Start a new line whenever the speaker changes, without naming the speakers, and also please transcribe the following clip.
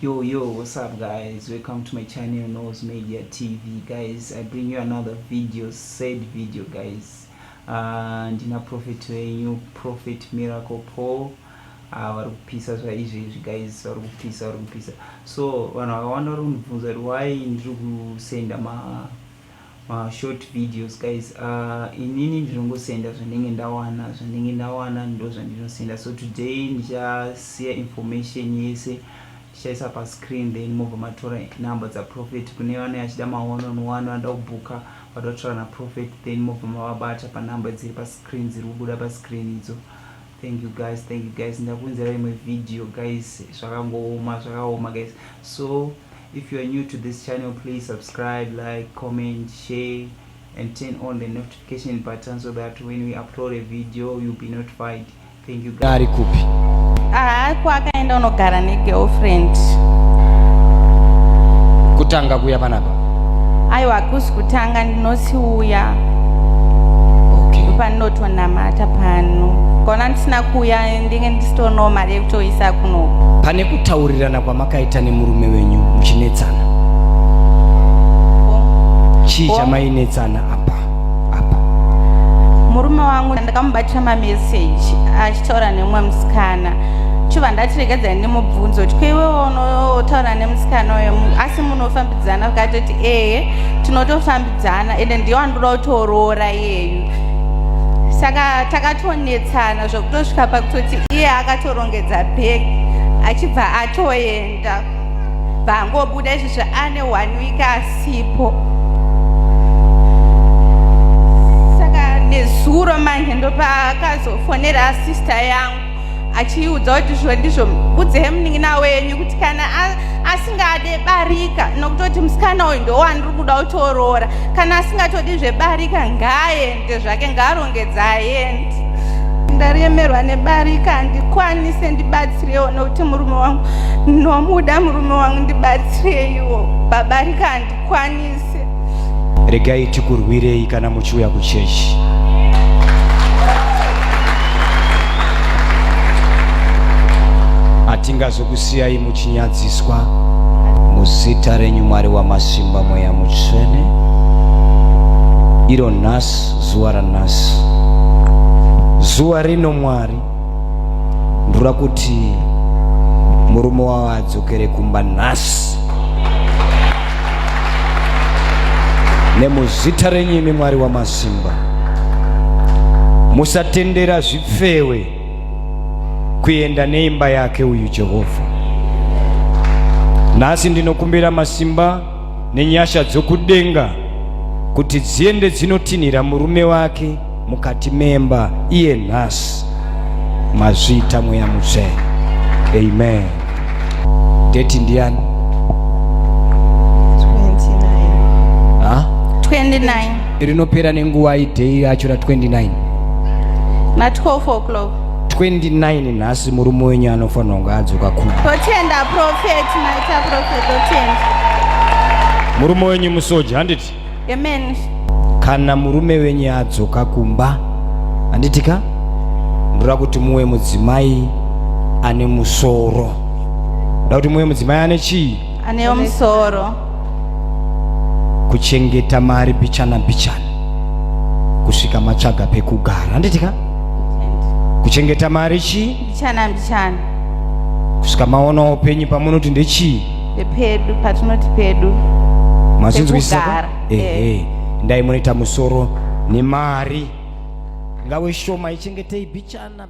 Yo, what's up guys? Welcome to my channel Nose Media TV. Guys, I bring you another video, guys. And in a prophet way, new prophet Miracle Paul. Warupisa zvaizvezvi guys, warupisa. So vanhu vakawanda vari kundibvunza why ndiri kusenda ma short videos guys. Inini ndinongosenda zvanenge ndawana ndo zvandinosenda. So today ndichasiya information yese ndichaisa pa screen, then mobva matora number dza prophet kune vana achida ma one on one vanoda kubhuka vatotora na prophet, then mobva mavabata pa number dziri pa screen, dziri kubuda pa screen idzo. Thank you guys. Ndakunzera imwe video guys, zvakaoma guys. So if you are new to this channel, please subscribe, like, comment, share and turn on the notification button so that when we upload a video you'll be notified. Thank you guys.
Kwakaenda unogara negirlfriend.
Kutanga kuya panapa?
Aiwa, kusi kutanga ndinosiuya.
Okay.
Panotonamata pano. Kona ndisina kuya ndinge ndisitono mari yekutoisa kuno.
Pane kutaurirana kwamakaita nemurume wenyu muchinetsana? Chii chamainetsana apa?
Murume wangu ndakamubatira message achitaura nemumwe musikana. Chuva ndatiregedza ndimubvunza kuti kwewe unotaura nemusikana uyo asi munofambidzana? Akatoti tinotofambidzana ende ndiye wandinoda kutorora iyeyu. Saka takatonetsana zvokutosvika pakutoti iye akatorongedza bhegi achibva atoenda, vangobuda izvi ane 1 week asipo. Saka nezuro manje ndopakazofonera sister yangu achiudza kuti zvo ndizvo, udzei munin'ina wenyu kuti kana asingade barika, nokutoti musikana uyu ndo wandiri kuda kutorora, kana asingatodi zvebarika ngaaende zvake, ngaarongedze aende. Ndaremerwa nebarika, handikwanise ndibatsirewo nokuti murume wangu nomuda, murume wangu ndibatsireiwo, babarika handikwanise.
Regai tikurwirei kana muchiuya kuchechi. Hatingazokusiyai muchinyadziswa. Muzita renyu Mwari wamasimba, mweya mutsvene, iro nhasi, zuva ranhasi, zuva rino Mwari, ndura kuti murume wavo adzokere kumba nhasi. Nemuzita renyu imi Mwari wamasimba, musatendera zvipfewe kuenda neimba yake uyu Jehovha. Nhasi ndinokumbira masimba nenyasha dzokudenga kuti dziende dzinotinhira murume wake mukati memba iye nhasi. Mazvita mweya mutsvene. Amen. Date ndiani?
29.
Rinopera nenguva idei yacho ra 29
na 12 o'clock.
29 nhasi murume wenyu anofanira kunge adzoka kumba.
Totenda prophet, naita prophet totenda.
Murume wenyu musoja, handiti?
Amen.
Kana murume wenyu adzoka kumba, handitika? Ndura kuti muwe mudzimai ane musoro. Ndura kuti muwe mudzimai ane chii?
Ane musoro.
Kuchengeta mari bichana kusvika matsvaga pekugara, handitika? Kuchengeta mari chii?
Bichana.
Kusvika maona upenyu pamunoti ndechii?
Pedu, patinoti pedu.
Mazinzwisisa? Ndai munoita musoro nemari. Ngawe shoma ichengetei bichana.